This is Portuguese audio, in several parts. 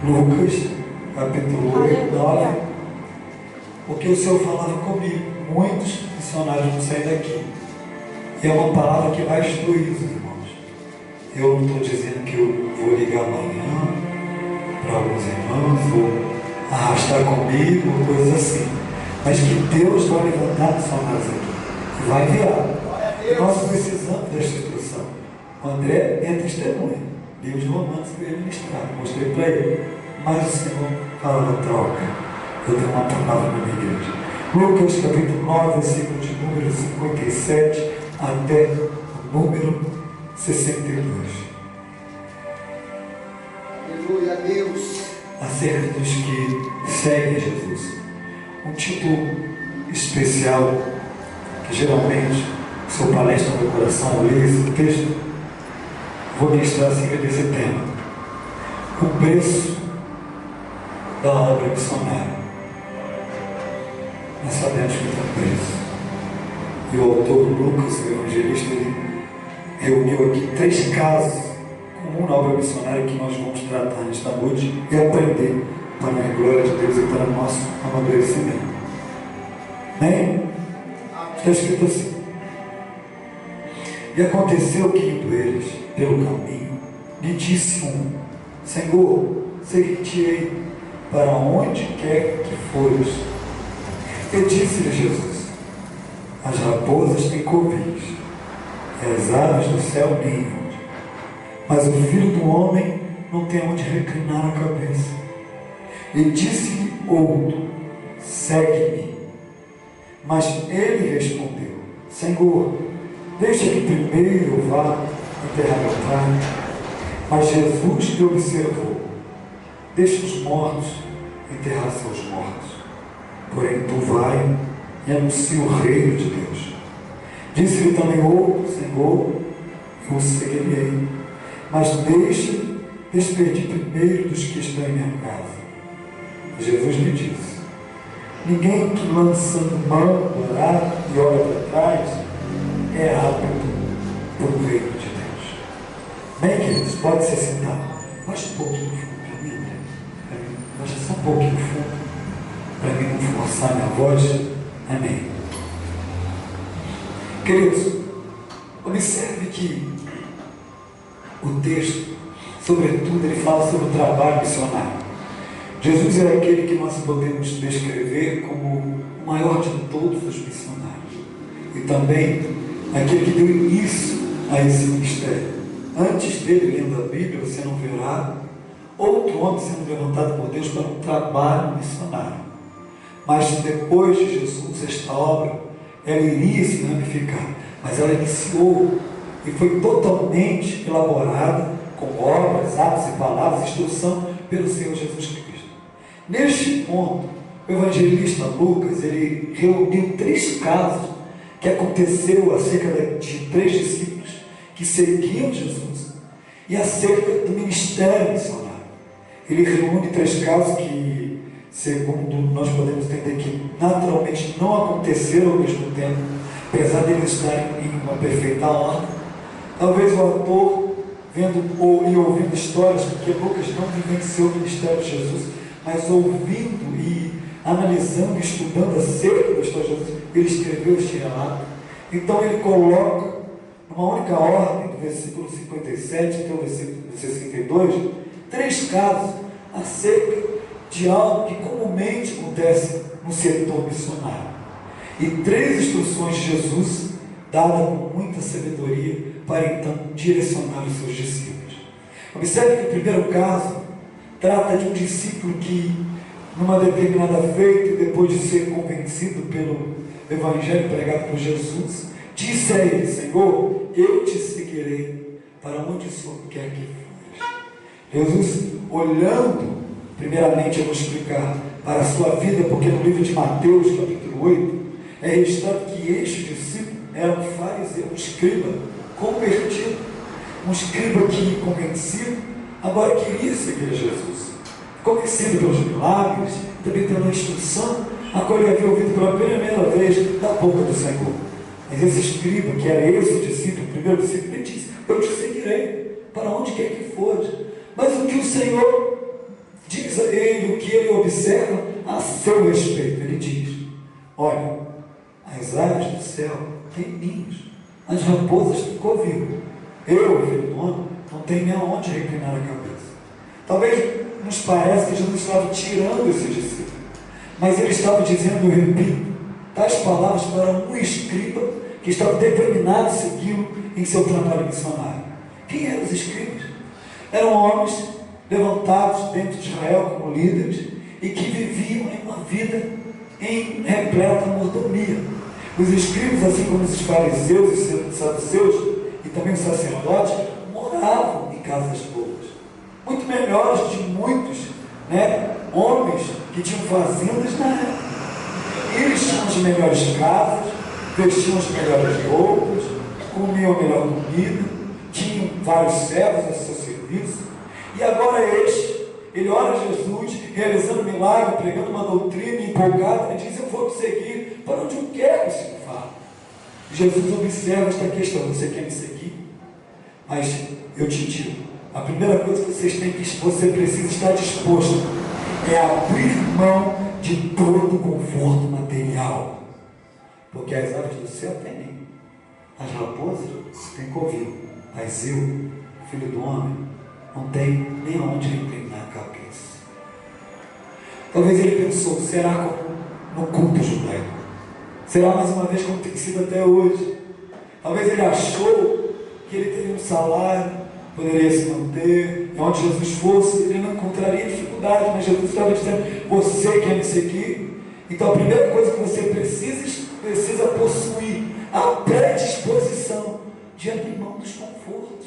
Lucas, capítulo 8, 9, porque o Senhor falava comigo, muitos missionários vão sair daqui, e é uma palavra que vai instruir os irmãos. Eu não estou dizendo que eu vou ligar amanhã para alguns irmãos, vou arrastar comigo, coisas assim, mas que Deus vai levantar missionários aqui, e vai enviar. E nós precisamos dessa instrução. O André é testemunha. Deus Romanos veio ele ministrar, mostrei para ele. Mas o Senhor fala na troca. Eu tenho uma palavra na minha igreja. Lucas capítulo 9, versículo de número 57 até o número 62. Aleluia, Deus. Acerca dos que seguem Jesus. Um título especial que geralmente sua palestra no meu coração, eu leio esse texto, vou ministrar acerca desse tema. O preço da obra missionária. Nós sabemos que tem um preço. E o autor Lucas, o evangelista, ele reuniu aqui 3 casos comuns na obra missionária que nós vamos tratar nesta noite e aprender para a glória de Deus e para o nosso amadurecimento. Amém? Está escrito assim. E aconteceu que, indo eles pelo caminho, lhe disse um: Senhor, seguir-te-ei para onde quer que fores. E disse-lhe Jesus: as raposas têm covis, e as aves do céu ninham, mas o Filho do Homem não tem onde reclinar a cabeça. E disse-lhe outro: segue-me. Mas ele respondeu: Senhor, deixa que primeiro eu vá enterrar meu pai. Mas Jesus lhe observou: deixa os mortos enterrar seus mortos, porém tu vai e anuncia o reino de Deus. Disse-lhe também outro: Senhor, eu o seguirei, mas deixa-me despedir primeiro dos que estão em minha casa. E Jesus lhe disse: ninguém que lançando mão do arado e olha para trás é apto para o reino de Deus. Bem, queridos, pode se sentar. Baixa um pouquinho o fundo para mim. Baixa só um pouquinho o fundo, para mim não forçar minha voz. Amém. Queridos, observe que o texto, sobretudo, ele fala sobre o trabalho missionário. Jesus é aquele que nós podemos descrever como o maior de todos os missionários. E também aquele que deu início a esse ministério. Antes dele, lendo a Bíblia, você não verá outro homem sendo levantado por Deus para um trabalho missionário. Mas depois de Jesus, esta obra, ela iria se ramificar. Mas ela iniciou e foi totalmente elaborada com obras, atos e palavras, instrução pelo Senhor Jesus Cristo. Neste ponto, o evangelista Lucas, ele reuniu 3 casos que aconteceu acerca de 3 discípulos que seguiam Jesus e acerca do ministério missionário. Ele reúne 3 casos que, segundo nós podemos entender, que naturalmente não aconteceram ao mesmo tempo, apesar de eles estarem em uma perfeita ordem. Talvez o autor, vendo e ouvindo histórias, porque Lucas não vivenciou o ministério de Jesus, mas ouvindo e analisando e estudando acerca da história de Jesus, ele escreveu este relato. Então ele coloca numa única ordem, do versículo 57 até o versículo 62, 3 casos acerca de algo que comumente acontece no setor missionário. E 3 instruções de Jesus, dadas com muita sabedoria, para então direcionar os seus discípulos. Observe que o primeiro caso trata de um discípulo que, numa determinada feita, depois de ser convencido pelo evangelho pregado por Jesus, disse a ele: Senhor, eu te seguirei para onde o Senhor quer que fores. Jesus, olhando, primeiramente eu vou explicar, para a sua vida, porque no livro de Mateus, capítulo 8, é registrado que este discípulo era um fariseu, um escriba convertido, um escriba que, convencido, agora queria seguir Jesus, convencido pelos milagres, também pela instrução, a qual ele havia ouvido pela primeira vez da boca do Senhor. Mas esse escriba, que era esse discípulo, o primeiro discípulo, ele disse: eu te seguirei para onde quer que fores. Mas o que o Senhor disse diz a ele o que ele observa a seu respeito. Ele diz: olha, as aves do céu têm ninhos, as raposas têm covil. Eu, filho do homem, não tenho nem aonde reclinar a cabeça. Talvez nos pareça que Jesus estava tirando esses discípulos, mas ele estava dizendo, eu repito, tais palavras para um escriba que estava determinado a segui-lo em seu trabalho missionário. Quem eram os escribas? Eram homens levantados dentro de Israel como líderes e que viviam em uma vida em repleta mordomia. Os escribas, assim como os fariseus e os saduceus e também os sacerdotes, moravam em casas boas, muito melhores de muitos, homens que tinham fazendas na época. Eles tinham as melhores casas, vestiam as melhores roupas, comiam a melhor comida, tinham vários servos a seu serviço. E agora ele olha Jesus, realizando um milagre, pregando uma doutrina empolgada, e diz: eu vou te seguir para onde eu quero que o Senhor vá. Jesus observa esta questão: você quer me seguir? Mas eu te digo, a primeira coisa que você precisa estar disposto é abrir mão de todo o conforto material. Porque as aves do céu têm ninho, as raposas têm covil, mas eu, filho do homem, não tenho nem aonde reclinar a cabeça. Talvez ele pensou: será como no culto judaico? Será mais uma vez como tem sido até hoje? Talvez ele achou que ele teria um salário, poderia se manter, e onde Jesus fosse, ele não encontraria dificuldade, mas Jesus estava dizendo: você quer me seguir? Então a primeira coisa que você precisa possuir a predisposição de abrir mão dos confortos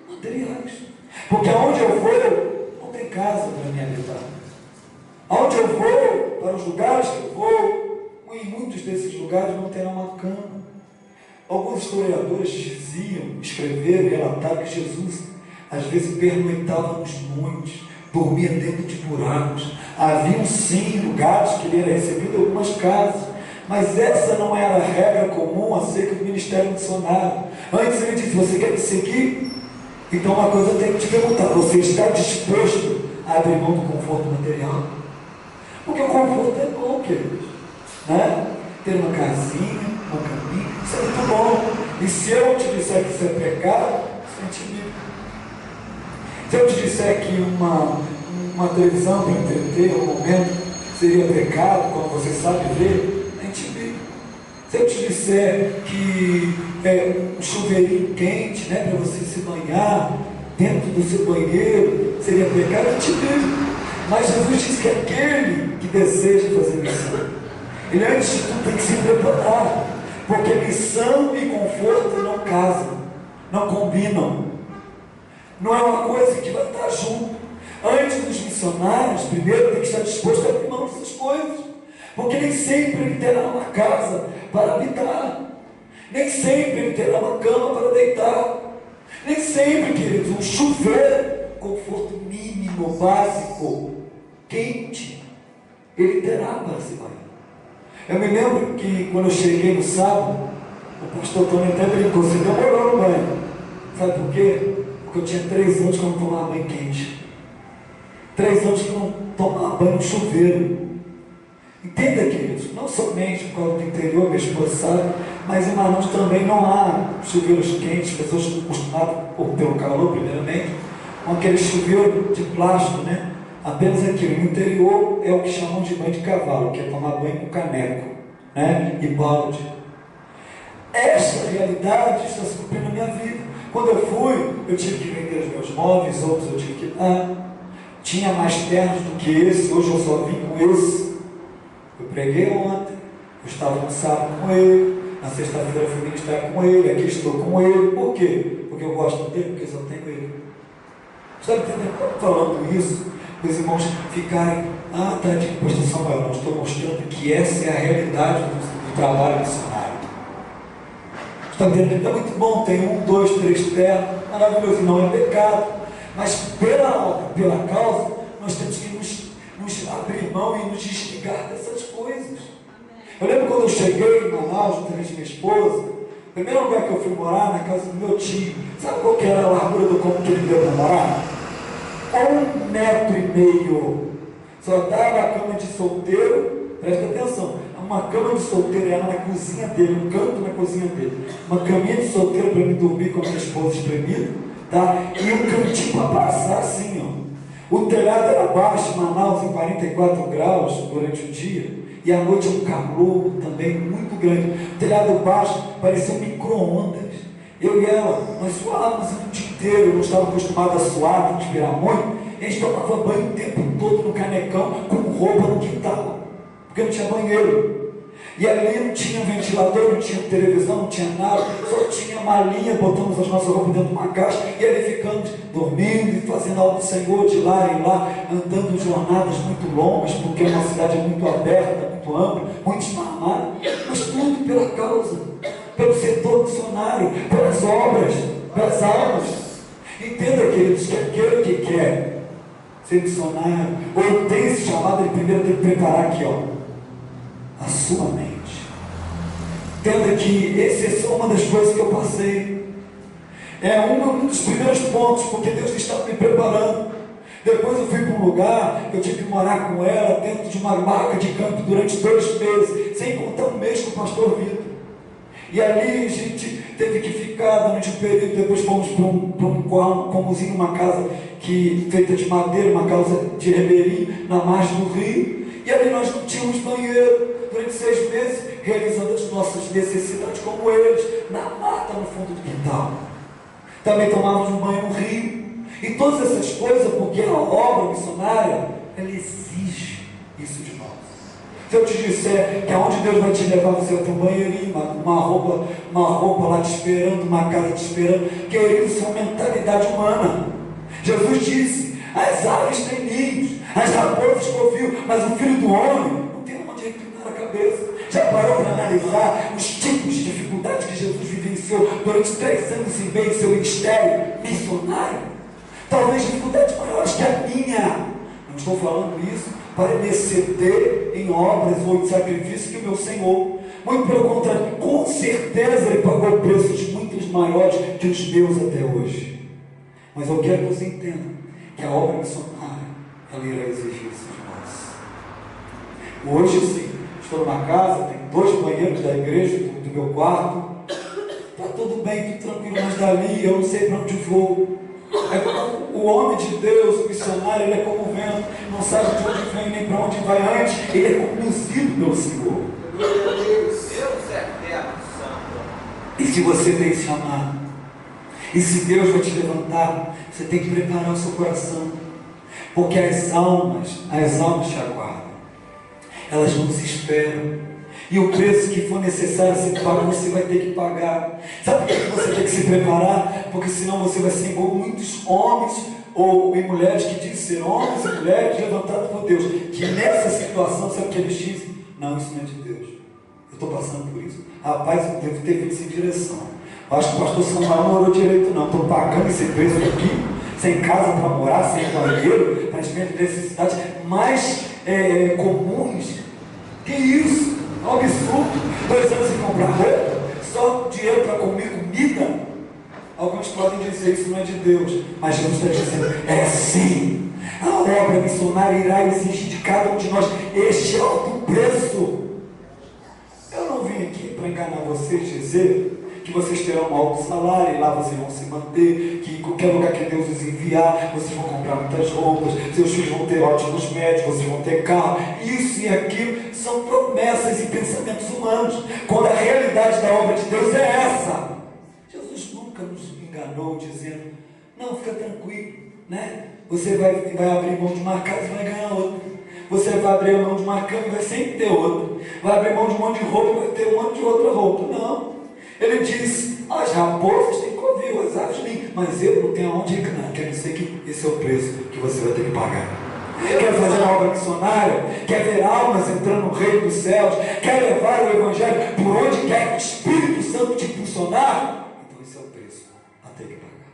materiais. Porque aonde eu vou, não tem casa para me habitar. Aonde eu vou, para os lugares que eu vou, em muitos desses lugares não terá uma cama. Alguns historiadores escreveram, relataram que Jesus às vezes pernoitava nos montes, dormia dentro de buracos. Haviam sim lugares que ele era recebido, algumas casas, mas essa não era a regra comum acerca do ministério missionário. Antes ele disse: você quer me seguir? Então uma coisa eu tenho que te perguntar: você está disposto a abrir mão do conforto material? Porque o conforto é bom, queridos, ter uma casinha, uma caminha, isso é muito bom. E se eu te disser que isso é pecado, isso é intimida. Se eu te disser que uma televisão para entreter um momento seria pecado, quando você sabe ver, é intimida. Se eu te disser que um chuveirinho quente, para você se banhar dentro do seu banheiro seria pecado, é intimida. Mas Jesus diz que aquele que deseja fazer missão, ele antes de tudo tem que se preparar, porque missão e conforto não casam, não combinam, não é uma coisa que vai estar junto. Antes dos missionários, primeiro tem que estar disposto a abrir mão dessas coisas, porque nem sempre ele terá uma casa para habitar, nem sempre ele terá uma cama para deitar, nem sempre, queridos, um chuveiro, conforto mínimo, básico, quente, ele terá para se banhar. Eu me lembro que quando eu cheguei no sábado, o pastor Tony até brincou: você demorou no banho. Sabe por quê? Porque eu tinha 3 anos que eu não tomava banho quente, 3 anos que eu não tomava banho no chuveiro. Entenda, queridos, não somente por causa do interior, minha esposa sabe, mas em Manaus também não há chuveiros quentes, pessoas acostumadas pelo calor, primeiramente, com aquele chuveiro de plástico, apenas aquilo. No interior é o que chamam de banho de cavalo, que é tomar banho com caneco, e balde. Essa realidade está se cumprindo na minha vida. Quando eu fui, eu tive que vender os meus móveis, outros eu tive que tinha mais ternos do que esse, hoje eu só vim com esse. Eu preguei ontem, eu estava no sábado com ele, na sexta-feira eu fui ministrar com ele, aqui estou com ele. Por quê? Porque eu gosto dele, porque só tenho ele. Está entendendo? Falando isso, os irmãos ficarem: tadinho, pastor Samuel, não estou mostrando que essa é a realidade do trabalho missionário. Está entendendo? É muito bom, tem 1, 2, 3 ternos, maravilhoso, não é pecado, mas pela causa, nós temos que nos abrir mão e nos desligar dessas coisas. Eu lembro quando eu cheguei em Manaus, junto com minha esposa, o primeiro lugar que eu fui morar, na casa do meu tio. Sabe qual que era a largura do cômodo que ele deu para morar? 1,5 metro. Só dava a cama de solteiro, presta atenção, uma cama de solteiro era na cozinha dele, um canto na cozinha dele, uma caminha de solteiro para me dormir com a minha esposa espremida, tá? E um cantinho para passar assim, ó. O telhado era baixo, em Manaus, em 44 graus durante o dia, e à noite um calor também muito grande. O telhado baixo parecia um micro-ondas. Eu e ela, nós suávamos o dia inteiro, eu não estava acostumado a suar, a transpirar muito. A gente tomava banho o tempo todo no canecão, com roupa no quintal, porque não tinha banheiro. E ali não tinha ventilador, não tinha televisão, não tinha nada, só tinha malinha, botamos as nossas roupas dentro de uma caixa, e ali ficamos dormindo e fazendo algo do Senhor de lá e lá, andando jornadas muito longas, porque é uma cidade muito aberta, muito ampla, muito esparramada, mas tudo pela causa, pelo setor missionário, pelas obras, pelas almas. Entenda, queridos, que aquele que quer ser missionário, ou tem esse chamado, ele primeiro tem que preparar aqui, ó, a sua mente. Entenda que essa é só uma das coisas que eu passei. É um dos primeiros pontos, porque Deus estava me preparando. Depois eu fui para um lugar, eu tive que morar com ela dentro de uma barraca de campo durante 2 meses, sem contar um mês com o pastor Vitor. E ali a gente teve que ficar durante um período. Depois fomos para um cômodozinho, uma casa feita de madeira, uma casa de ribeirinho, na margem do rio. E ali nós não tínhamos banheiro durante 6 meses, realizando as nossas necessidades como eles, na mata no fundo do quintal. Também tomávamos um banho no rio. E todas essas coisas, porque a obra missionária, ela exige isso de nós. Se eu te disser que aonde Deus vai te levar, você vai ter um banheirinho, uma roupa lá te esperando, uma casa te esperando, querido, isso é uma mentalidade humana. Jesus disse: as aves têm ninhos, as raposas coviam, mas o Filho do Homem não tem onde reclinar a cabeça. Já parou para analisar os tipos de dificuldades que Jesus vivenciou durante 3 anos e meio em seu ministério missionário? Talvez dificuldades maiores que a minha. Não estou falando isso para me exceder em obras ou em sacrifício que o meu Senhor. Muito pelo contrário, com certeza Ele pagou preços muito maiores que os meus até hoje. Mas eu quero que você entenda que a obra missionária, ela irá exigir isso de nós. Hoje sim, estou numa casa, tem 2 banheiros da igreja, do meu quarto. Está tudo bem, tudo tranquilo, mas dali eu não sei para onde vou. O homem de Deus, o missionário, ele é como o vento, não sabe de onde vem nem para onde vai antes, ele é conduzido pelo Senhor. Deus é terra santa. E se você tem esse chamado, e se Deus vai te levantar, você tem que preparar o seu coração, porque as almas te aguardam, elas nos esperam. E o preço que for necessário ser pago, você vai ter que pagar. Sabe por que você tem que se preparar? Porque senão você vai ser igual muitos homens e mulheres que dizem ser homens e mulheres levantados por Deus, que nessa situação, sabe o que eles dizem? Não, isso não é de Deus. Eu estou passando por isso. Rapaz, eu devo ter vindo sem direção. Acho que o pastor Samuel não orou direito não. Estou pagando esse preço aqui, sem casa para morar, sem banheiro, para as minhas necessidades mais comuns. Que isso? É um absurdo. 2 anos sem comprar roupa, só dinheiro para comer comida. Alguns podem dizer isso não é de Deus, mas Jesus está dizendo, é sim. A obra missionária irá exigir de cada um de nós este alto preço. Eu não vim aqui para enganar vocês, dizer que vocês terão um alto salário e lá vocês vão se manter, que em qualquer lugar que Deus os enviar, vocês vão comprar muitas roupas, seus filhos vão ter ótimos médicos, vocês vão ter carro. Isso e aquilo são promessas e pensamentos humanos, quando a realidade da obra de Deus é essa. Jesus nunca nos enganou dizendo, não, fica tranquilo, né? Você vai abrir mão de uma casa e vai ganhar outra. Você vai abrir mão de uma cama e vai sempre ter outra. Vai abrir mão de um monte de roupa e vai ter um monte de outra roupa. Não. Ele disse, as raposas têm covil, as aves nem, mas eu não tenho aonde reclinar. Quer dizer que esse é o preço que você vai ter que pagar. Quer fazer uma obra missionária? Quer ver almas entrando no reino dos céus? Quer levar o evangelho por onde quer que o Espírito Santo te impulsionar? Então esse é o preço a ter que pagar.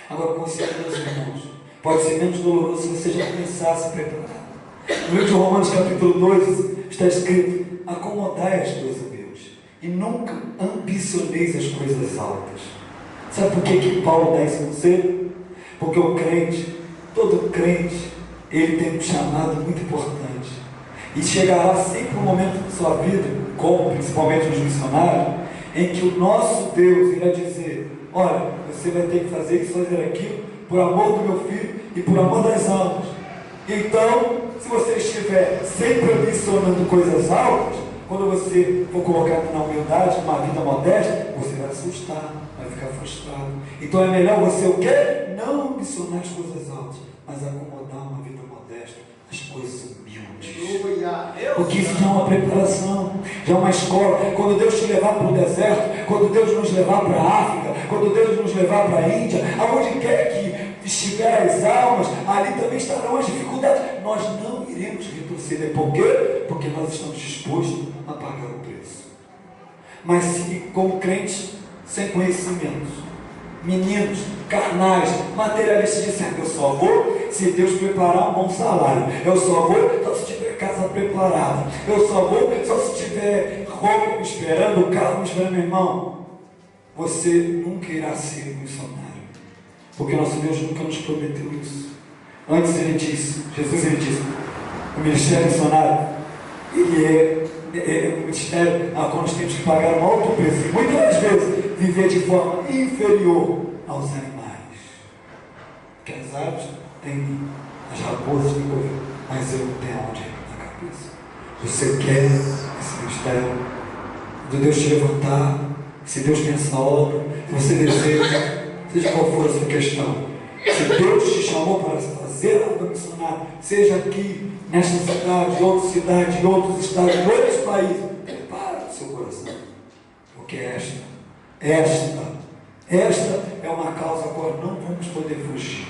Agora considere, meus irmãos, pode ser menos doloroso se você já começar a se preparar. No livro de Romanos capítulo 2 está escrito, acomodai as coisas a Deus e nunca ambicioneis as coisas altas. Sabe por que Paulo dá esse conselho? Porque o crente, todo crente, Ele tem um chamado muito importante. E chegará sempre um momento da sua vida, como principalmente os missionários, em que o nosso Deus irá dizer: olha, você vai ter que fazer isso, fazer aquilo, por amor do meu filho e por amor das almas. Então, se você estiver sempre ambicionando coisas altas, quando você for colocado na humildade, numa vida modesta, você vai assustar, vai ficar frustrado. Então é melhor você o quê? Não ambicionar as coisas altas, mas acomodar uma vida modesta, as coisas humildes. Porque isso já é uma preparação, já é uma escola. Quando Deus te levar para o deserto, quando Deus nos levar para a África, quando Deus nos levar para a Índia, aonde quer que estiver as almas, ali também estarão as dificuldades. Nós não iremos retroceder. Por quê? Porque nós estamos dispostos a pagar o preço. Mas se como crentes sem conhecimentos, meninos, carnais, materialistas, dizendo: eu só vou se Deus preparar um bom salário, eu só vou só se tiver casa preparada, eu só vou só se tiver roupa me esperando, carro me esperando. Meu irmão, você nunca irá ser missionário, porque nosso Deus nunca nos prometeu isso. Antes ele disse, Jesus disse, o ministério missionário, ele é um ministério a qual nós temos que pagar um alto preço, e muitas vezes viver de forma inferior aos animais. Porque as aves têm, as raposas têm coisa, mas eu tenho onde na cabeça. Você quer esse ministério? Quando Deus te levantar, se Deus tem essa obra, se você deseja, seja qual for a sua questão, se Deus te chamou para fazer a obra missionária, seja aqui, nesta cidade, outra cidade, outros estados, outros países, prepara o seu coração, porque esta é uma causa a qual não vamos poder fugir.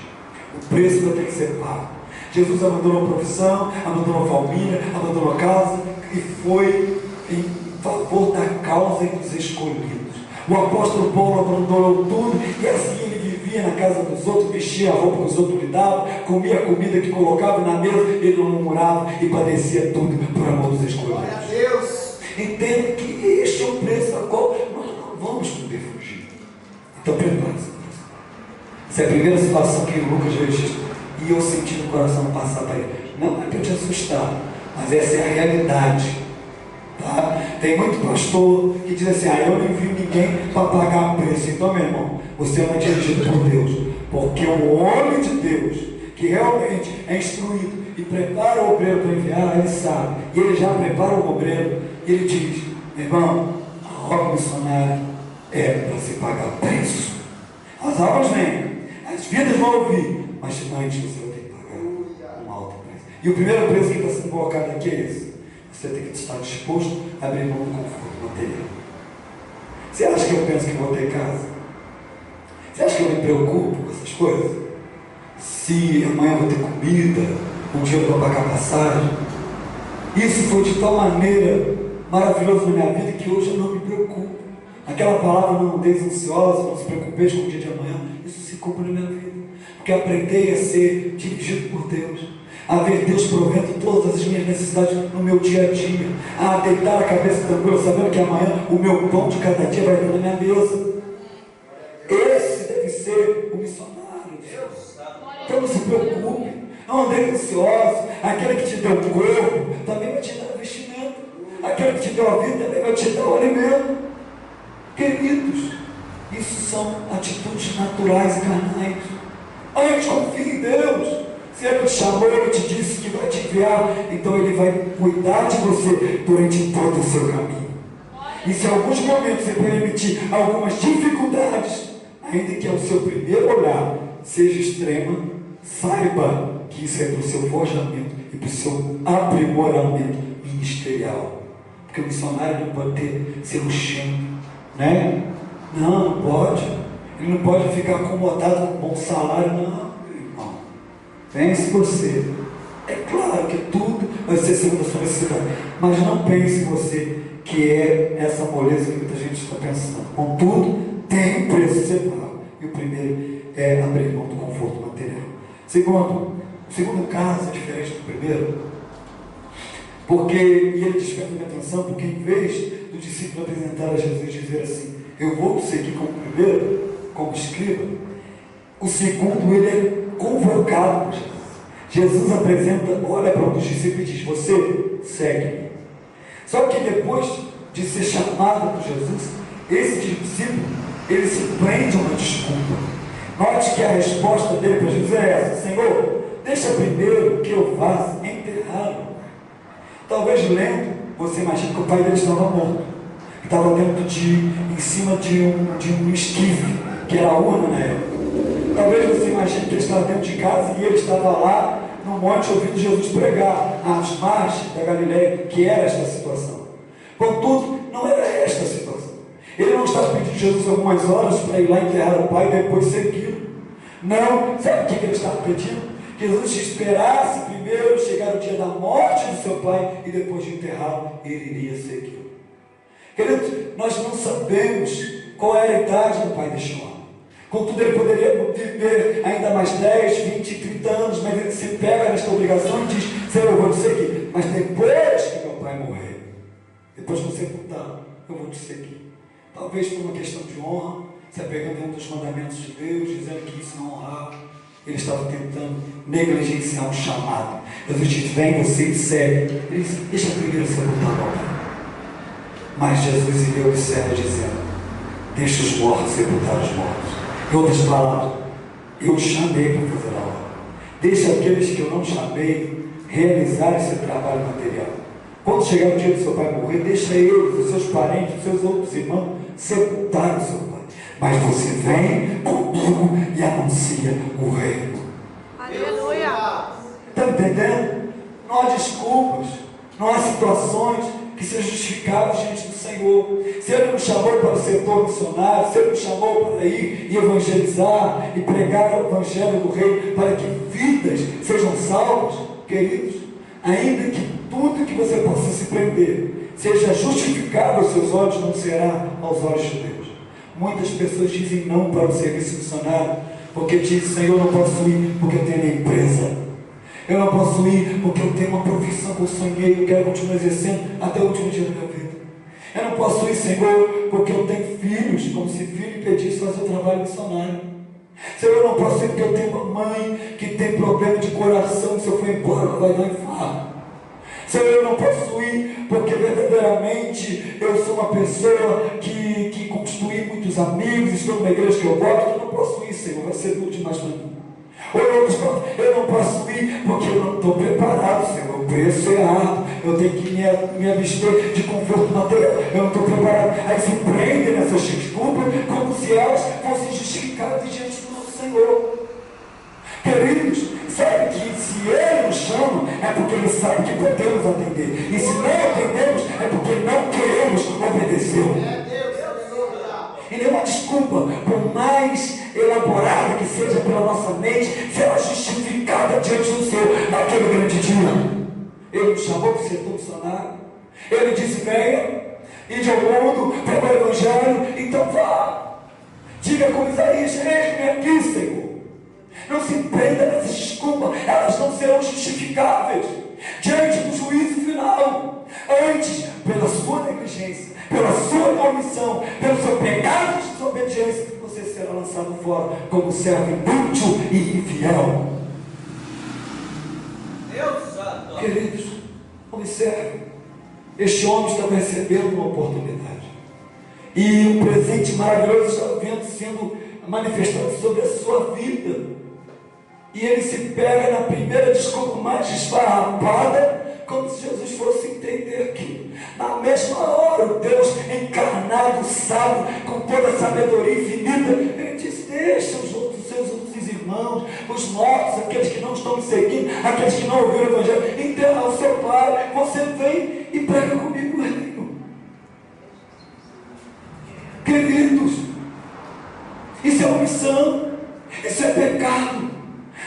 O preço vai ter que ser pago. Jesus abandonou a profissão, abandonou a família, abandonou a casa e foi em favor da causa dos escolhidos. O apóstolo Paulo abandonou tudo e assim ele vivia na casa dos outros, vestia a roupa que os outros lhe davam, comia a comida que colocava na mesa, ele não murmurava e padecia tudo por amor dos escolhidos. Glória a Deus! Entenda que este é o preço a qual nós não vamos poder fugir. Então prepare-se. Essa é a primeira situação que Lucas registra e eu senti no coração passar para ele. Não é para te assustar, mas essa é a realidade. Tá? Tem muito pastor que diz assim: eu não envio ninguém para pagar preço. Então, meu irmão, você não é dirigido por Deus, porque o homem de Deus que realmente é instruído e prepara o obreiro para enviar, ele sabe, e ele já prepara o obreiro, e ele diz: meu irmão, a obra missionária é para se pagar preço. As almas vêm, as vidas vão ouvir, mas antes você vai ter que pagar um alto preço. E o primeiro preço que está sendo colocado aqui é esse: você tem que estar disposto a abrir mão do conforto material. Você acha que eu penso que vou ter casa? Você acha que eu me preocupo com essas coisas? Se amanhã eu vou ter comida, um dinheiro para pagar passagem? Isso foi de tal maneira maravilhoso na minha vida que hoje eu não me preocupo. Aquela palavra: não andeis ansiosos, não se preocupeis com o dia de amanhã, isso se cumpre na minha vida. Porque aprendei a ser dirigido por Deus, a ver Deus provendo todas as minhas necessidades no meu dia a dia, a deitar a cabeça tranquila, sabendo que amanhã o meu pão de cada dia vai estar na minha mesa. Esse deve ser o missionário. Então não se preocupe, não ande ansioso. Aquele que te deu o corpo também vai te dar o vestimento, aquele que te deu a vida também vai te dar o alimento. Queridos, isso são atitudes naturais e carnais. Antes confie em Deus. Se Ele te chamou, Ele te disse que vai te enviar, então Ele vai cuidar de você durante todo o seu caminho. E se em alguns momentos você permitir algumas dificuldades, ainda que ao seu primeiro olhar seja extrema, saiba que isso é para o seu forjamento e para o seu aprimoramento ministerial. Porque o missionário não pode ser luxuoso, né? Não pode. Ele não pode ficar acomodado com um bom salário, não. Pense você. É claro que tudo vai ser segundo a sua necessidade, mas não pense você que é essa moleza que muita gente está pensando. Contudo, tem um preço a ser pago. E o primeiro é abrir mão do conforto material. O segundo caso é diferente do primeiro, porque, e ele desperta minha atenção, porque em vez do discípulo apresentar a Jesus e dizer assim: eu vou seguir como primeiro, como escriba, o segundo ele é convocado por Jesus. Jesus apresenta, olha para um dos discípulos e diz: você segue-me. Só que depois de ser chamado por Jesus, esse discípulo, ele se prende a uma desculpa. Note que a resposta dele para Jesus é essa: Senhor, deixa primeiro que eu vá enterrá-lo. Talvez lendo, você imagina que o pai dele estava morto, estava em cima de um esquife, que era a urna na época. Talvez você imagine que ele estava dentro de casa e ele estava lá no monte ouvindo Jesus pregar às margens da Galileia, que era esta situação. Contudo, não era esta a situação. Ele não estava pedindo Jesus algumas horas para ir lá enterrar o pai e depois segui-lo. Não, sabe o que ele estava pedindo? Que Jesus esperasse primeiro chegar o dia da morte do seu pai e depois de enterrá-lo, ele iria segui-lo. Queridos, nós não sabemos qual era a idade do pai de João. Contudo, ele poderia viver ainda mais 10, 20, 30 anos, mas ele se pega nesta obrigação e diz: Senhor, eu vou te seguir, mas depois que meu pai morrer, depois que eu sepultá-lo, eu vou te seguir. Talvez por uma questão de honra, se apegando dentro dos mandamentos de Deus, dizendo que isso não honrava. Ele estava tentando negligenciar um chamado. Jesus diz: vem, você me segue. Ele disse: deixa primeiro sepultar meu pai. Mas Jesus lhe observa dizendo: deixa os mortos sepultar os mortos. Em outras palavras, eu chamei para fazer a obra. Deixa aqueles que eu não chamei realizar esse trabalho material. Quando chegar o dia do seu pai morrer, deixa eles, os seus parentes, os seus outros irmãos, sepultar o seu pai. Mas você vem comigo e anuncia o reino. Aleluia! Está entendendo? Não há desculpas, não há situações que sejam justificáveis diante do Senhor. Se Ele nos chamou para o setor missionário, se Ele nos chamou para ir e evangelizar e pregar o evangelho do reino para que vidas sejam salvas, queridos, ainda que tudo que você possa se prender seja justificado aos seus olhos, não será aos olhos de Deus. Muitas pessoas dizem não para o serviço missionário porque dizem: Senhor, eu não posso ir porque eu tenho minha empresa. Eu não posso ir porque eu tenho uma profissão que eu sonhei, eu quero continuar exercendo até o último dia da minha vida. Eu não posso ir, Senhor, porque eu tenho filhos, como se filho impedisse fazer o trabalho missionário. Senhor, eu não posso ir porque eu tenho uma mãe que tem problema de coração, se eu for embora ela vai dar um infarto. Senhor, eu não posso ir porque verdadeiramente eu sou uma pessoa que construí muitos amigos, estou numa igreja que eu gosto. Eu não posso ir, Senhor, vai ser duro demais para mim. Ou eu não posso ir porque eu não estou preparado, Senhor, o preço é alto, eu tenho que me abster de conforto material, eu não estou preparado. Aí se prendem nessas desculpas como se elas fossem justificadas diante do nosso Senhor. Queridos, sabe que se Ele nos chama é porque Ele sabe que podemos atender, e se não atendemos é porque não queremos obedecer. E nenhuma desculpa, por mais elaborada que seja pela nossa mente, será justificada diante do Senhor naquele grande dia. Ele nos chamou para ser missionário. Ele disse: venha, ide ao mundo, prega o evangelho, então vá. Diga como Isaías: eis-me aqui, Senhor. Não se prenda nessas desculpas, elas não serão justificáveis diante do juízo final. Antes, pela sua negligência, pela sua omissão, pelo seu pecado de desobediência, você será lançado fora como servo inútil e infiel. Queridos, observe, este homem estava recebendo uma oportunidade, e um presente maravilhoso estava sendo manifestado sobre a sua vida, e ele se pega na primeira desculpa mais esfarrapada, como se Jesus fosse entender que na mesma hora o Deus encarnado, sábio, com toda a sabedoria infinita, ele disse: deixa os seus outros irmãos, os mortos, aqueles que não estão me seguindo, aqueles que não ouviram o evangelho, enterrar o seu pai, você vem e prega comigo o reino. Queridos, isso é omissão, isso é pecado.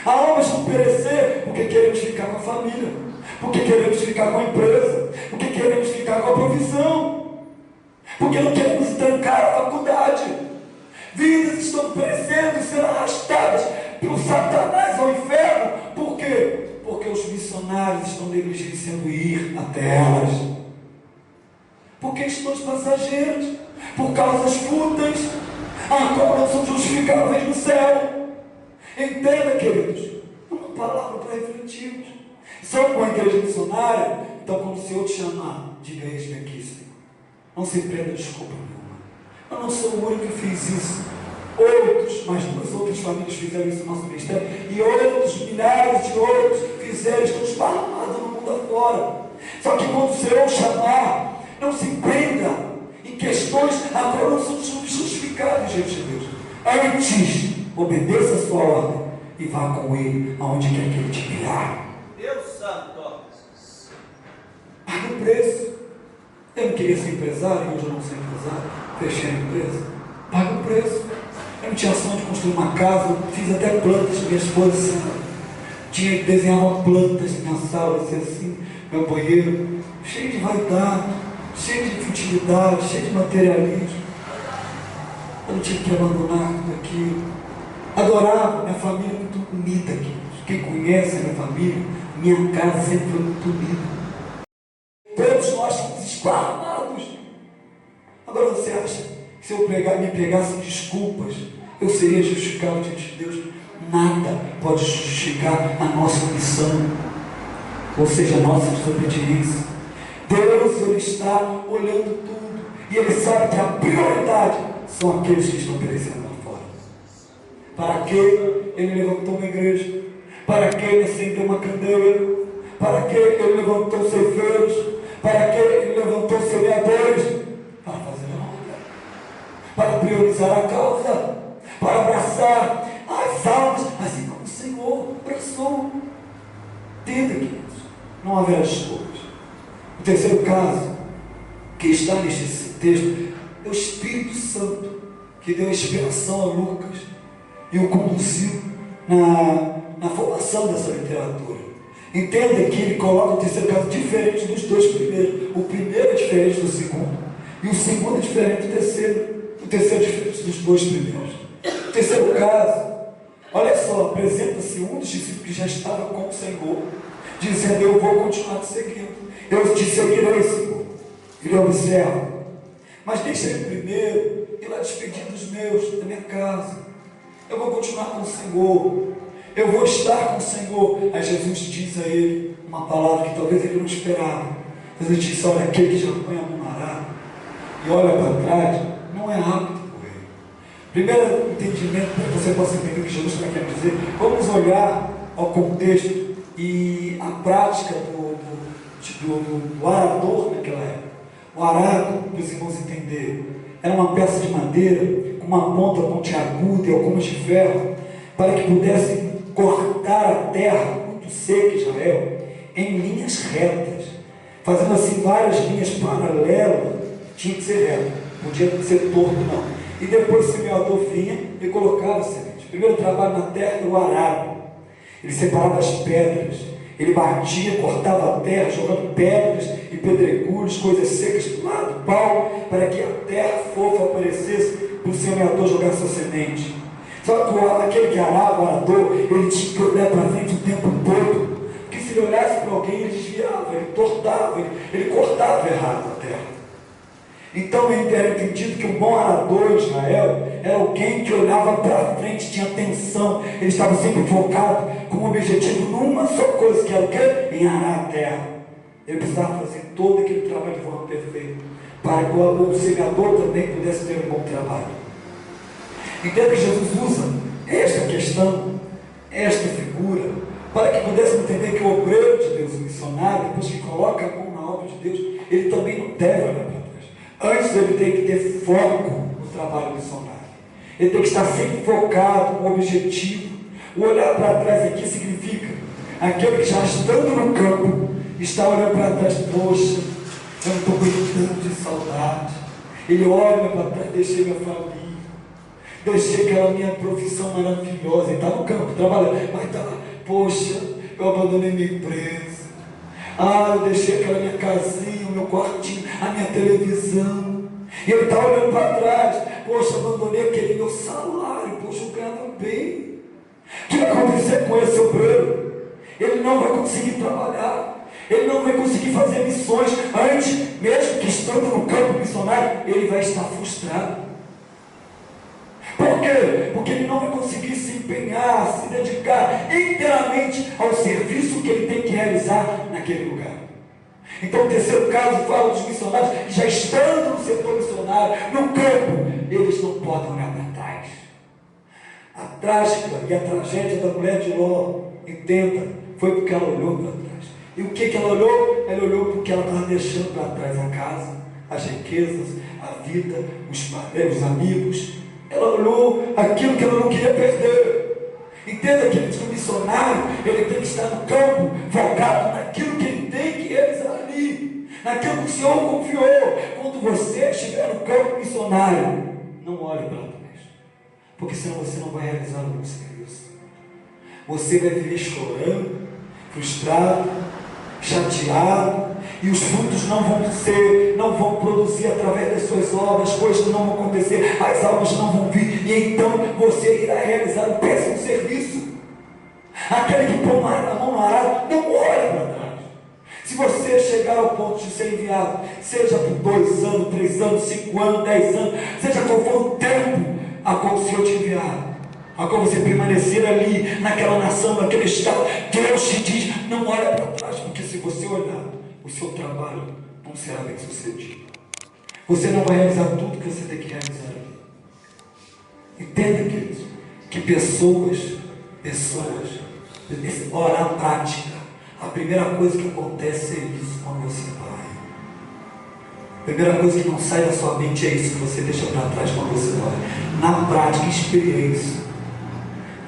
Há almas vão perecer porque queremos ficar com a família, porque queremos ficar com a empresa, porque queremos ficar com a profissão, porque não queremos trancar a faculdade. Vidas estão perecendo e sendo arrastadas pelo Satanás ao inferno. Por quê? Porque os missionários estão negligenciando ir até elas, porque estão os passageiros, por causas fúteis, a qual não são justificáveis no céu. Entenda, queridos, eu não palavra para refletirmos. Somos uma igreja missionária, então quando o Senhor te chamar, diga eis-me aqui, Senhor. Não se prenda desculpa nenhuma. Eu não sou o único que fiz isso. Outros, mas duas outras famílias fizeram isso no nosso ministério, e outros, milhares de outros fizeram, estão esparramados no mundo afora. Só que quando o Senhor chamar, não se prenda em questões agora não são justificadas diante de Deus. Antes, obedeça a sua ordem e vá com Ele aonde quer que Ele te guiar. Deus Santo. Paga o preço. Eu não queria ser empresário, hoje eu não sou empresário, fechei a empresa. Paga o preço. Eu não tinha sonho de construir uma casa, fiz até plantas, minha esposa tinha que desenhar uma planta na minha sala, assim, meu banheiro, cheio de vaidade, cheio de futilidade, cheio de materialismo. Eu não tive que abandonar tudo aquilo. Adorava, minha família muito unida aqui. Quem conhece a minha família, minha casa sempre foi muito unida. Todos nós somos esparramados. Agora você acha que se eu me pegasse em desculpas, eu seria justificado diante de Deus? Nada pode justificar a nossa omissão, ou seja, a nossa desobediência. Deus, Ele está olhando tudo, e Ele sabe que a prioridade são aqueles que estão perecendo lá fora. Para que Ele levantou uma igreja? Para que Ele acendeu uma candeia? Para que Ele levantou ceifeiros? Para que Ele levantou semeadores? Para fazer a obra, para priorizar a causa, para abraçar as almas, assim como o Senhor abraçou. Entenda, queridos, não haverá desculpas. O terceiro caso, que está neste texto, é o Espírito Santo, que deu inspiração a Lucas e o conduziu na formação dessa literatura. Entenda que ele coloca o terceiro caso diferente dos dois primeiros. O primeiro é diferente do segundo, e o segundo é diferente do terceiro. O terceiro é diferente dos dois primeiros. O terceiro caso, olha só, apresenta-se um dos discípulos que já estava com o Senhor, dizendo: eu vou continuar te seguindo, eu te seguirei, Senhor. Ele observa, mas deixa ele primeiro ir lá despedir dos meus, da minha casa. Eu vou continuar com o Senhor, eu vou estar com o Senhor. Aí Jesus diz a ele uma palavra que talvez ele não esperava. Jesus disse: olha, aquele que já põe a mão no arado e olha para trás, não é apto por ele. Primeiro entendimento, para que você possa entender o que Jesus está querendo dizer, vamos olhar ao contexto e a prática do arador naquela época. O arado, para os irmãos entenderem, era uma peça de madeira com uma ponta pontiaguda e algumas de ferro, para que pudessem cortar a terra muito seca, Israel, em linhas retas, fazendo assim várias linhas paralelas. Tinha que ser reto, não podia ser torto não. E depois o semeador vinha e colocava a semente. O primeiro trabalho na terra era o arado. Ele separava as pedras, ele batia, cortava a terra, jogando pedras e pedregulhos, coisas secas do lado do pau, para que a terra fofa aparecesse para o semeador jogar sua semente. Só que aquele que arava, o arador, ele tinha que olhar para frente o tempo todo, porque se ele olhasse para alguém, ele desviava, ele tortava, ele cortava errado a terra. Então ele era entendido que o bom arador em Israel era alguém que olhava para frente, tinha atenção, ele estava sempre focado com o objetivo numa só coisa, que era o quê? Em arar a terra. Ele precisava fazer todo aquele trabalho de forma perfeita, para que o semeador também pudesse ter um bom trabalho. Entenda que Jesus usa esta questão, esta figura, para que pudesse entender que o obreiro de Deus, o missionário, depois que coloca a mão na obra de Deus, ele também não deve olhar para trás. Antes ele tem que ter foco no trabalho missionário. Ele tem que estar sempre focado, com objetivo. O olhar para trás aqui significa aquele que já estando no campo, está olhando para trás: poxa, eu não estou aguentando de saudade. Ele olha para trás: deixei minha família, deixei aquela minha profissão maravilhosa. Ele está no campo trabalhando, mas está lá: poxa, eu abandonei minha empresa. Eu deixei aquela minha casinha, o meu quartinho, a minha televisão. E ele está olhando para trás: poxa, abandonei aquele meu salário, poxa, eu ganhava bem. O que vai acontecer com esse obreiro? Ele não vai conseguir trabalhar, ele não vai conseguir fazer missões. Antes, mesmo que estando no campo missionário, ele vai estar frustrado. Por Por quê? Porque ele não vai conseguir se empenhar, se dedicar inteiramente ao serviço que ele tem que realizar naquele lugar. Então, o terceiro caso fala dos missionários que já estando no setor missionário, no campo, eles não podem olhar para trás. A trágica e a tragédia da mulher de Ló, entenda, foi porque ela olhou para trás. E o que ela olhou? Ela olhou porque ela estava deixando para trás a casa, as riquezas, a vida, os amigos. Ela olhou aquilo que ela não queria perder. Entenda, queridos, que o missionário, ele tem que estar no campo, focado naquilo que ele tem que realizar ali, naquilo que o Senhor confiou. Quando você estiver no campo missionário, não olhe para trás, porque senão você não vai realizar o bom serviço. Você vai viver chorando, frustrado, chateado, e os frutos não vão produzir através das suas obras, as coisas não vão acontecer, as almas não vão vir, e então você irá realizar um péssimo serviço. Aquele que põe a mão no arado, não olha para trás. Se você chegar ao ponto de ser enviado, seja por 2 anos, 3 anos, 5 anos, 10 anos, seja qual for o tempo a qual o Senhor te enviar, a qual você permanecer ali, naquela nação, naquele estado, Deus te diz, não olha para trás, porque se você olhar, o seu trabalho não será bem sucedido. Você não vai realizar tudo que você tem que realizar ali. Entenda, queridos, que pessoas, orar na prática, a primeira coisa que acontece é isso quando você vai. A primeira coisa que não sai da sua mente é isso que você deixa para trás quando você vai. Na prática, experiência.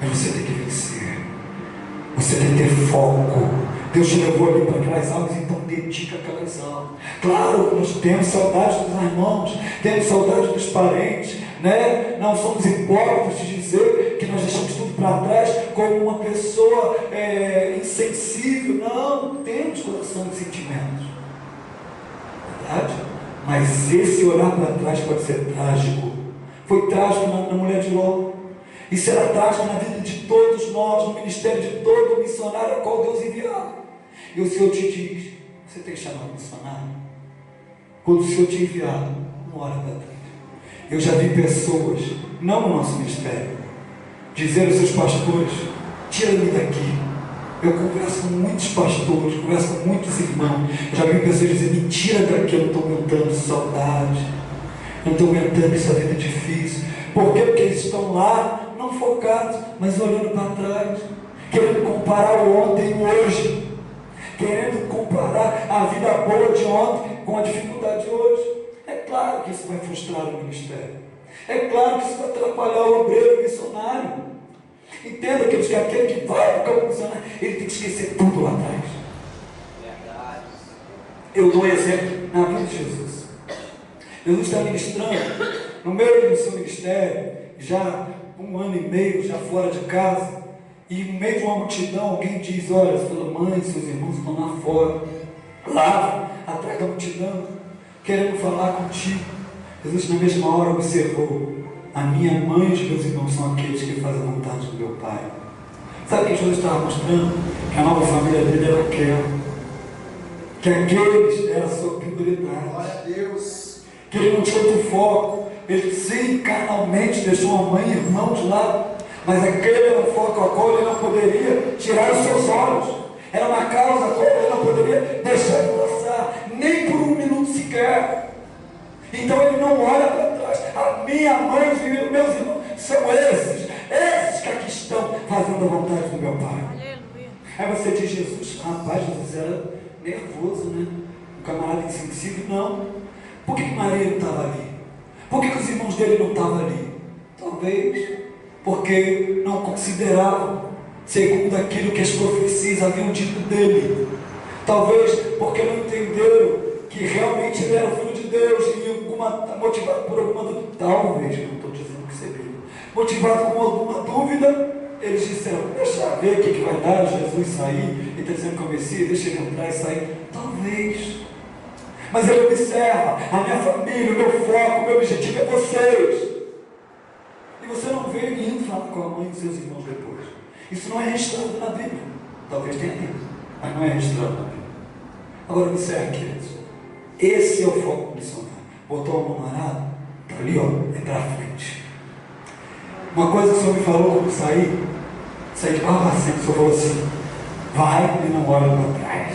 Mas você tem que vencer. Você tem que ter foco. Deus te levou ali para aquelas almas, então dedica aquelas almas. Claro, nós temos saudade dos irmãos, temos saudade dos parentes, né? Não somos hipócritas de dizer que nós deixamos tudo para trás como uma pessoa insensível. Não, temos coração de sentimentos. Verdade? Mas esse olhar para trás pode ser trágico. Foi trágico na mulher de Ló. E será trágico na vida de todos nós, no ministério de todo missionário a qual Deus enviar. E o Senhor te diz, você tem chamado missionário? Quando o Senhor te enviar, não olha para trás. Eu já vi pessoas, não no nosso ministério, dizer aos seus pastores, tira-me daqui. Eu converso com muitos pastores, converso com muitos irmãos. Eu já vi pessoas dizer, me tira daqui, eu não estou aguentando saudade. Eu não estou aguentando essa vida difícil. Por quê? Porque eles estão lá, não focados, mas olhando para trás, querendo comparar o ontem e o hoje, querendo comparar a vida boa de ontem com a dificuldade de hoje. É claro que isso vai frustrar o ministério. É claro que isso vai atrapalhar o obreiro missionário. Entenda, queridos, que aquele que vai para o campo missionário, ele tem que esquecer tudo lá atrás. Verdade. Eu dou um exemplo na vida de Jesus. Jesus está ministrando no meio do seu ministério, já 1 ano e meio, já fora de casa, e no meio de uma multidão, alguém diz, olha, sua mãe e seus irmãos estão lá fora, lá, atrás da multidão, querendo falar contigo. Jesus na mesma hora observou, a minha mãe e os meus irmãos são aqueles que fazem a vontade do meu Pai. Sabe o que Jesus estava mostrando? Que a nova família dele era aquela, que aqueles eram a sua prioridade. Glória a Deus. Que ele não tinha outro foco. Ele sim, carnalmente deixou a mãe e irmão de lado, mas aquele era um foco ao qual ele não poderia tirar os seus olhos. Era uma causa a qual ele não poderia deixar de passar, nem por 1 minuto sequer. Então ele não olha para trás. A minha mãe e os meus irmãos são esses que aqui estão fazendo a vontade do meu Pai. Aleluia. Aí você diz, Jesus, rapaz, Jesus era nervoso, né? Um camarada insensível. Não. Por que Maria não estava ali? Por que os irmãos dele não estavam ali? Talvez porque não consideravam segundo aquilo que as profecias haviam dito dele. Talvez porque não entenderam que realmente ele era filho de Deus e motivado por alguma dúvida. Talvez, não estou dizendo que seria. Motivado com alguma dúvida, eles disseram, deixa eu ver o que vai dar Jesus sair, ele está dizendo que eu Messias, deixa ele entrar e sair. Talvez. Mas ele observa, a minha família, o meu foco, o meu objetivo é vocês. E você não vê ele indo falar com a mãe e seus irmãos depois. Isso não é registrado na Bíblia. Talvez tenha lido, mas não é registrado na Bíblia. Agora observe, queridos. Esse é o foco missionário. Botou a mão no arado, está ali, ó, é para frente. Uma coisa que o Senhor me falou quando saí de Barbacena, o Senhor falou assim: vai e não olha para trás.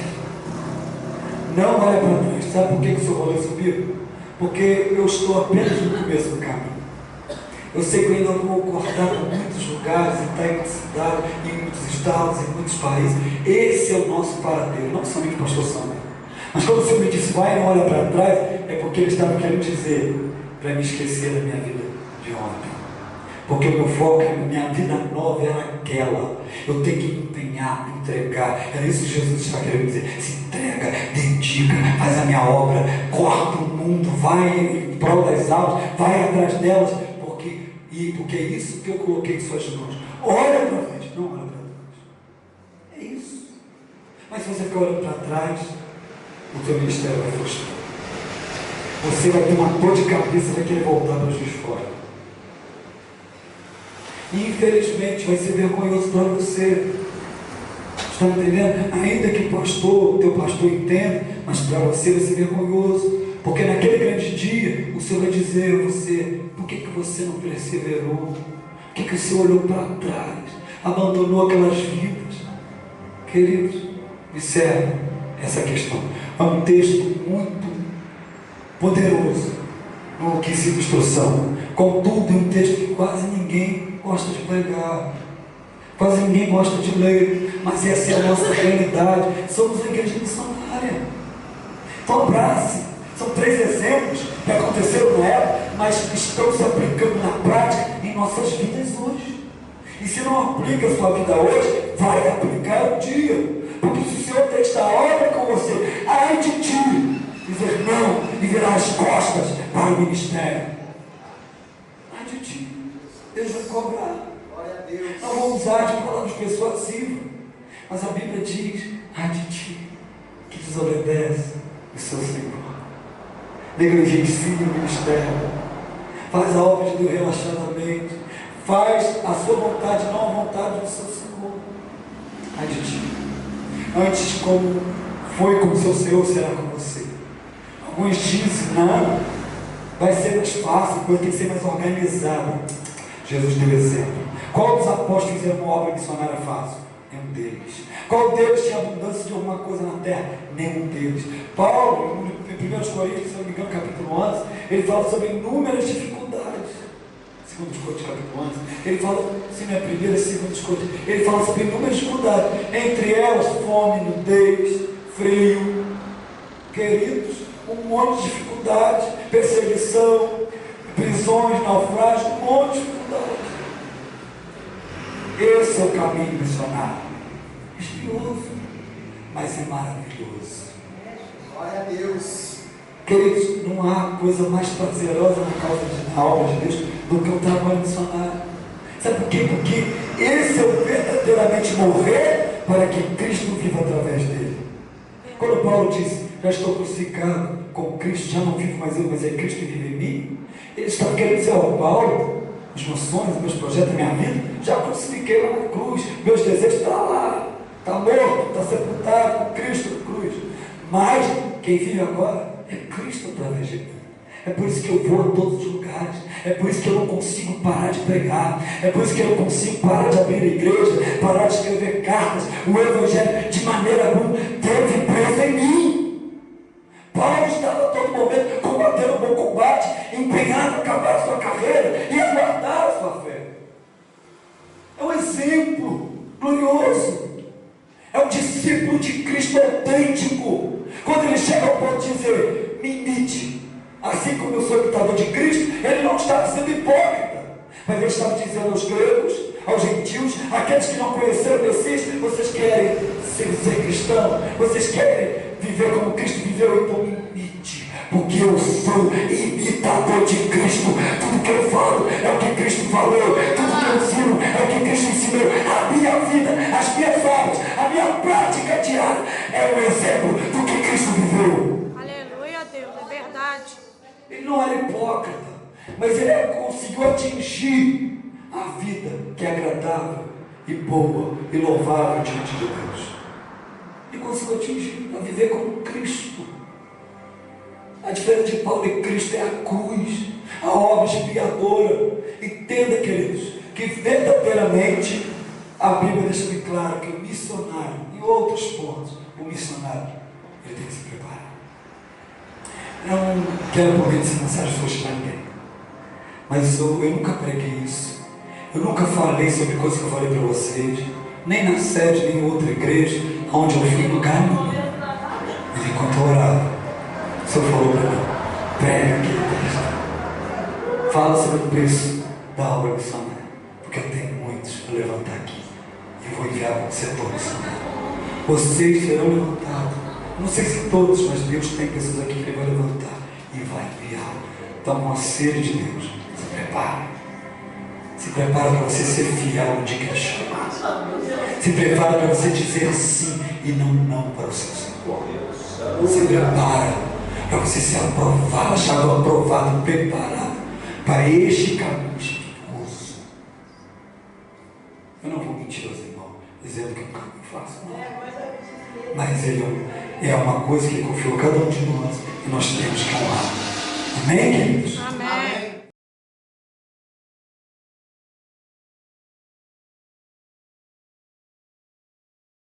Não olha para trás. Sabe por que o Senhor falou isso comigo? Porque eu estou apenas no começo do caminho. Eu sei que eu ainda vou cortar por muitos lugares, em muitas cidades, em muitos estados, em muitos países. Esse é o nosso paradeiro, não somente o pastor Samuel. Mas quando o Senhor me disse, vai e não olha para trás, é porque Ele estava querendo dizer, para me esquecer da minha vida de ontem. Porque o meu foco, minha vida nova era aquela. Eu tenho que me empenhar, me entregar. Era isso que Jesus está querendo dizer. Se entrega, dedica, faz a minha obra, corta o mundo, vai em prol das almas, vai atrás delas, porque é isso que eu coloquei em suas mãos. Olha para frente, não olha para trás. É isso. Mas se você ficar olhando para trás, o teu ministério vai frustrar. Você vai ter uma dor de cabeça, vai querer voltar para Juiz de Fora. E infelizmente vai ser vergonhoso para você. Está entendendo? Ainda que o teu pastor entenda, mas para você vai ser vergonhoso. Porque naquele grande dia, o Senhor vai dizer a você: por que você não perseverou? Por que você olhou para trás? Abandonou aquelas vidas? Queridos, observe essa questão. É um texto muito poderoso no quesito instrução. Contudo, é um texto que quase ninguém gosta de pregar. Quase ninguém gosta de ler. Mas essa é a nossa realidade. Somos a igreja missionária. Então abrace. São 3 exemplos que aconteceram na época, mas estão se aplicando na prática em nossas vidas hoje. E se não aplica a sua vida hoje, vai aplicar um dia. Porque se o Senhor tem esta obra com você, ai de ti, dizer não e virar as costas para o ministério. Ai de ti, Deus vai cobrar. Glória a Deus. Não vou usar de palavras persuasivas, mas a Bíblia diz: ai de ti, que desobedece o seu Senhor. Negligencia o ministério, faz a obra de Deus relaxadamente, faz a sua vontade, não a vontade do seu Senhor. Ai de ti. Antes, como foi com o seu Senhor, será com você. Alguns dizem: não, vai ser mais fácil, coisa tem que ser mais organizada. Jesus deu exemplo. Qual dos apóstolos fizeram uma obra missionária fácil? Nenhum deles. Qual deles tinha abundância de alguma coisa na terra? Nenhum deles. Paulo, em 1 Coríntios, se não me engano, capítulo 11, ele fala sobre inúmeras dificuldades. 2 Coríntios, capítulo 11, ele fala, se não é a primeira, 2 Coríntios, ele fala sobre inúmeras dificuldades, entre elas fome, nudez, frio. Queridos, um monte de dificuldades, perseguição, prisões, naufrágios, um monte de dificuldades. Esse é o caminho missionário. Espinhoso, mas é maravilhoso. Glória a Deus. Queridos, não há coisa mais prazerosa na obra de Deus do que o trabalho missionário. Sabe por quê? Porque esse é o verdadeiramente morrer para que Cristo viva através dele. Quando Paulo disse: já estou crucificado com Cristo, já não vivo mais eu, mas é Cristo que vive em mim, ele estava querendo dizer ao Paulo: os meus sonhos, os meus projetos, a minha vida, já crucifiquei lá na cruz, meus desejos estão lá, está morto, está sepultado com Cristo na cruz. Mas quem vive agora é Cristo através de mim. É por isso que eu vou a todos os lugares. É por isso que eu não consigo parar de pregar. É por isso que eu não consigo parar de abrir a igreja, parar de escrever cartas. O Evangelho de maneira alguma teve preso em mim. Paulo estava a todo momento combatendo o bom combate, empenhado a acabar a sua carreira e a guardar a sua fé. É um exemplo glorioso. É um discípulo de Cristo autêntico. Quando ele chega ao ponto de dizer: me imite, assim como eu sou imitador de Cristo, ele não estava sendo hipócrita, mas ele estava dizendo aos gregos, aos gentios, aqueles que não conheceram o Messias: vocês querem ser cristão? Vocês querem viver como Cristo viveu? Então me imite, porque eu sou imitador de Cristo. Tudo que eu falo é o que Cristo falou, tudo que eu ensino é o que Cristo ensinou. A minha vida, as minhas obras, a minha prática diária é um exemplo do que Cristo viveu. Aleluia, Deus, é verdade. Ele não era hipócrita, mas ele conseguiu atingir a vida que é agradável e boa e louvável diante de Deus. Ele conseguiu atingir, a viver como Cristo. A diferença de Paulo e Cristo é a cruz, a obra expiadora. Entenda, queridos, que verdadeiramente a Bíblia deixa bem claro que o missionário, em outros pontos, o missionário, ele tem que se preparar. Eu não quero por que essa mensagem fosse para ninguém, mas eu nunca preguei isso. Eu nunca falei sobre coisas que eu falei para vocês, nem na sede, nem em outra igreja, onde eu fui, lugar nenhum. Mas enquanto eu orava, o Senhor falou para mim: prega aquele texto, fala sobre o preço da obra missionária, porque eu tenho muitos para levantar aqui, e eu vou enviar para o setor missionário. Vocês serão levantados, não sei se todos, mas Deus tem pessoas aqui que Ele vai levantar e vai enviar. Então, com a sede de Deus, se prepare. Se prepara para você ser fiel no dia que é chamado. Se prepara para você dizer sim e não para o seu Senhor. Se prepara para você ser aprovado, achado aprovado, preparado para este caminho espinhoso. Eu não vou mentir aos irmãos dizendo que é um caminho fácil, não. Mas ele é uma coisa que ele confiou a cada um de nós e nós temos que honrar. Amém, queridos? Amém.